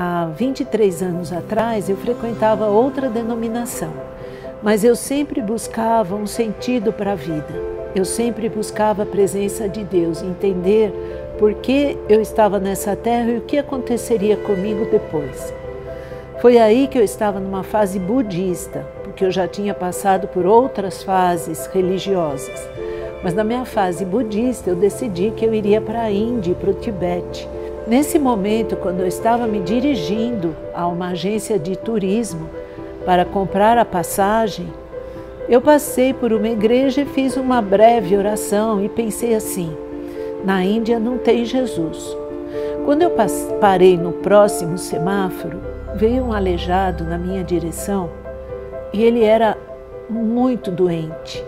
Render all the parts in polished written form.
há 23 anos atrás, eu frequentava outra denominação, mas eu sempre buscava um sentido para a vida. Eu sempre buscava a presença de Deus, entender por que eu estava nessa terra e o que aconteceria comigo depois. Foi aí que eu estava numa fase budista, porque eu já tinha passado por outras fases religiosas. Mas na minha fase budista eu decidi que eu iria para a Índia, para o Tibete. Nesse momento, quando eu estava me dirigindo a uma agência de turismo para comprar a passagem, eu passei por uma igreja e fiz uma breve oração e pensei assim: na Índia não tem Jesus. Quando eu parei no próximo semáforo, veio um aleijado na minha direção e ele era muito doente.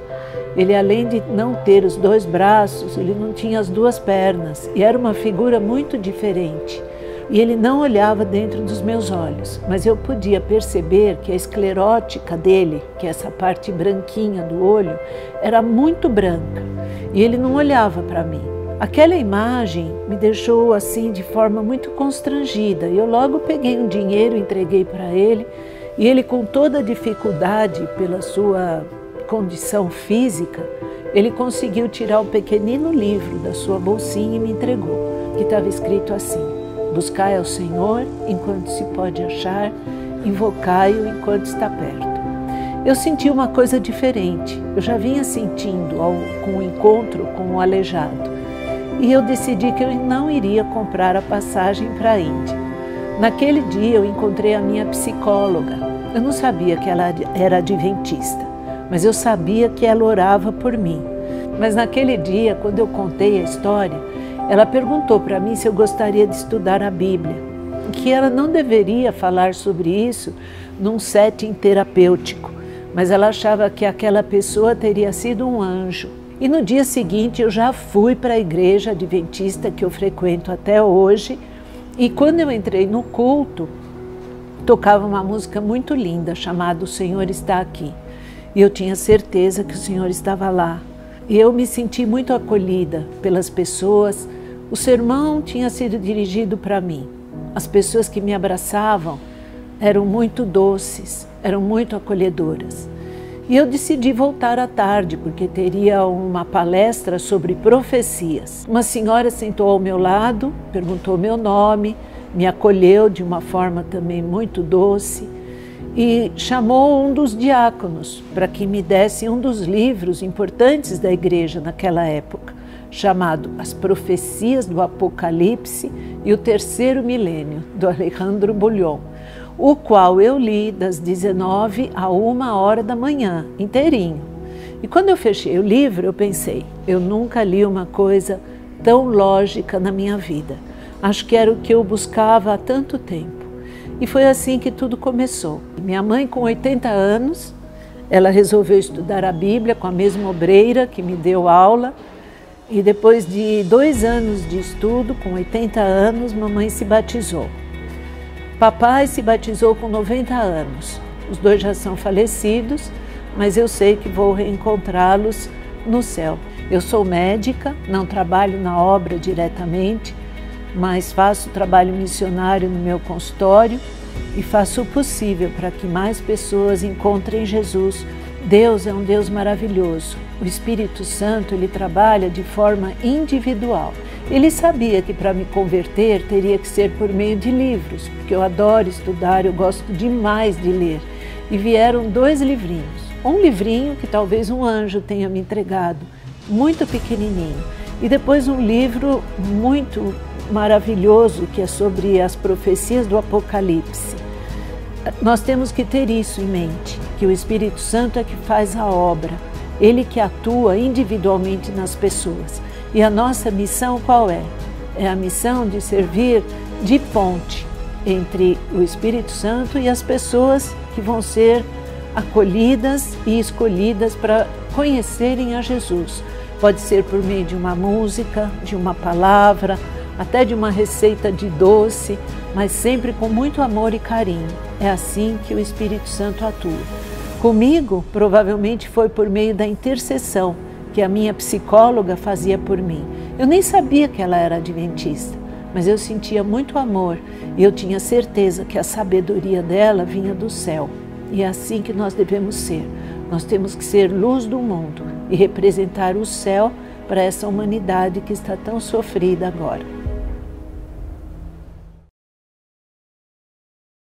Ele, além de não ter os 2 braços, ele não tinha as 2 pernas e era uma figura muito diferente. E ele não olhava dentro dos meus olhos, mas eu podia perceber que a esclerótica dele, que é essa parte branquinha do olho, era muito branca e ele não olhava para mim. Aquela imagem me deixou assim de forma muito constrangida. Eu logo peguei um dinheiro, entreguei para ele e ele, com toda a dificuldade pela sua condição física, ele conseguiu tirar um pequenino livro da sua bolsinha e me entregou, que estava escrito assim: buscai ao Senhor enquanto se pode achar, invocai-o enquanto está perto. Eu senti uma coisa diferente, eu já vinha sentindo com o encontro com o aleijado, e eu decidi que eu não iria comprar a passagem para a Índia. Naquele dia eu encontrei a minha psicóloga. Eu não sabia que ela era adventista, mas eu sabia que ela orava por mim. Mas naquele dia, quando eu contei a história, ela perguntou para mim se eu gostaria de estudar a Bíblia, que ela não deveria falar sobre isso num setting terapêutico, mas ela achava que aquela pessoa teria sido um anjo. E no dia seguinte eu já fui para a igreja adventista que eu frequento até hoje, e quando eu entrei no culto, tocava uma música muito linda chamada O Senhor Está Aqui. E eu tinha certeza que o Senhor estava lá. E eu me senti muito acolhida pelas pessoas. O sermão tinha sido dirigido para mim. As pessoas que me abraçavam eram muito doces, eram muito acolhedoras. E eu decidi voltar à tarde, porque teria uma palestra sobre profecias. Uma senhora sentou ao meu lado, perguntou meu nome, me acolheu de uma forma também muito doce e chamou um dos diáconos para que me desse um dos livros importantes da igreja naquela época, chamado As Profecias do Apocalipse e o Terceiro Milênio, do Alejandro Bullion, o qual eu li das 19 a 1h da manhã, inteirinho. E quando eu fechei o livro, eu pensei, eu nunca li uma coisa tão lógica na minha vida. Acho que era o que eu buscava há tanto tempo. E foi assim que tudo começou. Minha mãe, com 80 anos, ela resolveu estudar a Bíblia com a mesma obreira que me deu aula. E depois de 2 anos de estudo, com 80 anos, mamãe se batizou. Papai se batizou com 90 anos. Os 2 já são falecidos, mas eu sei que vou reencontrá-los no céu. Eu sou médica, não trabalho na obra diretamente, mas faço trabalho missionário no meu consultório e faço o possível para que mais pessoas encontrem Jesus. Deus é um Deus maravilhoso. O Espírito Santo, ele trabalha de forma individual. Ele sabia que para me converter teria que ser por meio de livros, porque eu adoro estudar, eu gosto demais de ler. E vieram 2 livrinhos. Um livrinho que talvez um anjo tenha me entregado, muito pequenininho. E depois um livro muito maravilhoso que é sobre as profecias do Apocalipse. Nós temos que ter isso em mente, que o Espírito Santo é que faz a obra, ele que atua individualmente nas pessoas. E a nossa missão qual é? É a missão de servir de ponte entre o Espírito Santo e as pessoas que vão ser acolhidas e escolhidas para conhecerem a Jesus. Pode ser por meio de uma música, de uma palavra, até de uma receita de doce, mas sempre com muito amor e carinho. É assim que o Espírito Santo atua. Comigo, provavelmente foi por meio da intercessão que a minha psicóloga fazia por mim. Eu nem sabia que ela era adventista, mas eu sentia muito amor e eu tinha certeza que a sabedoria dela vinha do céu. E é assim que nós devemos ser. Nós temos que ser luz do mundo e representar o céu para essa humanidade que está tão sofrida agora.